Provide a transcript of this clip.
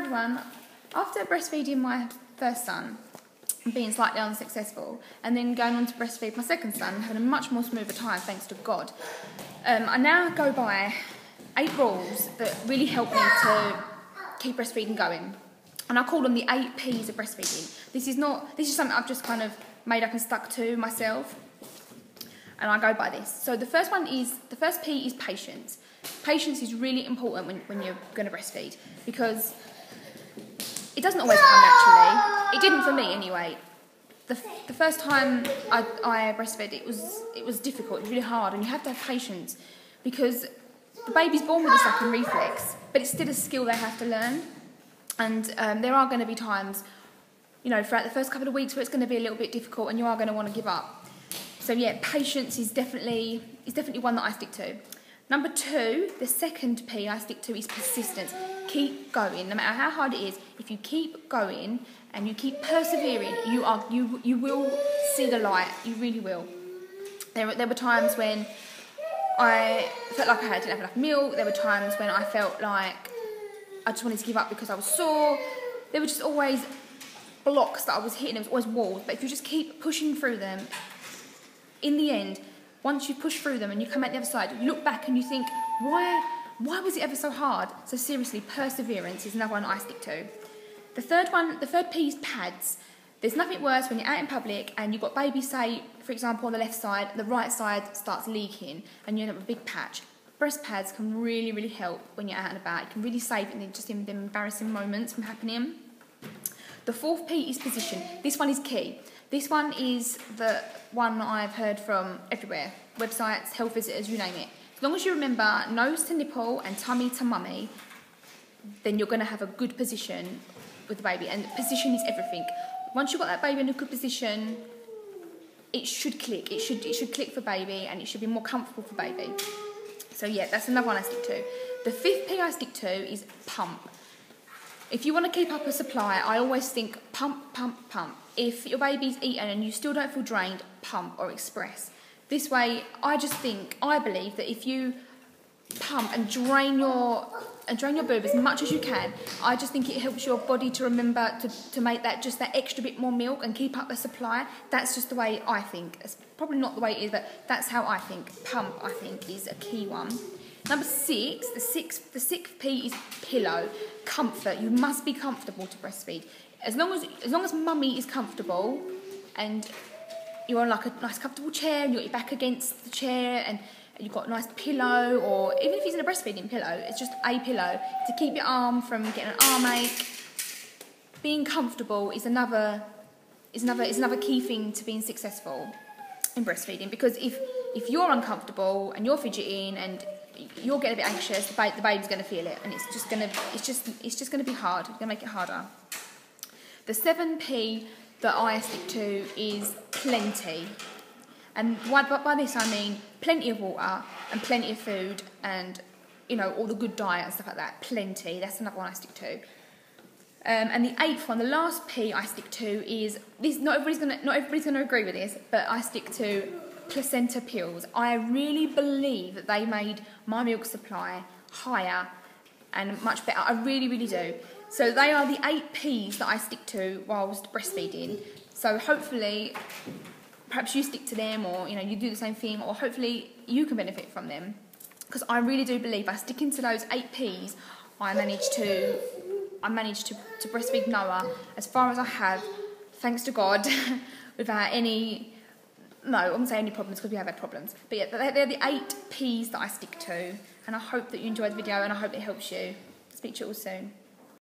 third one, after breastfeeding my first son, being slightly unsuccessful, and then going on to breastfeed my second son, having a much more smoother time, thanks to God, I now go by 8 rules that really help me to keep breastfeeding going. And I call them the 8 P's of breastfeeding. This is something I've just kind of made up and stuck to myself, and I go by this. So the first P is patience. Patience is really important when you're going to breastfeed, because it doesn't always come naturally. It didn't for me anyway. The first time I breastfed, it was difficult, it was really hard, and you have to have patience, because the baby's born with a sucking reflex, but it's still a skill they have to learn. And there are going to be times, you know, throughout the first couple of weeks where it's going to be a little bit difficult and you are going to want to give up. So yeah, patience is definitely one that I stick to. Number 2, the second P I stick to is persistence. Keep going, no matter how hard it is. If you keep going and you keep persevering, you will see the light. You really will. There were times when I felt like I didn't have enough milk. There were times when I felt like I just wanted to give up because I was sore. There were just always blocks that I was hitting. There was always walls. But if you just keep pushing through them, in the end, once you push through them and you come out the other side, you look back and you think, why was it ever so hard? So seriously, perseverance is another one I stick to. The third P is pads. There's nothing worse when you're out in public and you've got baby, say, for example, on the left side, the right side starts leaking and you end up with a big patch. Breast pads can really, really help when you're out and about. It can really save it just in them embarrassing moments from happening. The 4th P is position. This one is key. This one is the one I've heard from everywhere. Websites, health visitors, you name it. As long as you remember nose to nipple and tummy to mummy, then you're going to have a good position with the baby. And position is everything. Once you've got that baby in a good position, it should click. It should click for baby, and it should be more comfortable for baby. So yeah, that's another one I stick to. The 5th P I stick to is pump. If you want to keep up a supply, I always think pump, pump, pump. If your baby's eaten and you still don't feel drained, pump or express. This way, I believe that if you pump and drain your boob as much as you can, I just think it helps your body to remember to make that extra bit more milk and keep up the supply. That's just the way I think. It's probably not the way it is, but that's how I think. Pump, I think, is a key one. Number 6, the sixth P is pillow. Comfort. You must be comfortable to breastfeed. As long as mummy is comfortable and you're on like a nice comfortable chair and you've got your back against the chair and you've got a nice pillow, or even if it's in a breastfeeding pillow, it's just a pillow to keep your arm from getting an arm ache. Being comfortable is another key thing to being successful in breastfeeding, because if you're uncomfortable and you're fidgeting and you're getting a bit anxious, the baby's going to feel it, and it's just going to be hard. It's going to make it harder. The 7 P that I stick to is plenty. And by this I mean plenty of water and plenty of food and, you know, all the good diet and stuff like that. Plenty. That's another one I stick to. And the 8th one, the last P I stick to is this. Not everybody's gonna agree with this, but I stick to placenta pills. I really believe that they made my milk supply higher and much better. I really, really do. So they are the 8 P's that I stick to whilst breastfeeding. So hopefully, perhaps you stick to them, or you do the same thing, or hopefully you can benefit from them. Because I really do believe by sticking to those 8 P's, I managed to breastfeed Noah as far as I have, thanks to God, without any. No, I wouldn't say any problems, because we have had problems. But yeah, they're the 8 P's that I stick to, and I hope that you enjoyed the video, and I hope it helps you. Speak to you all soon.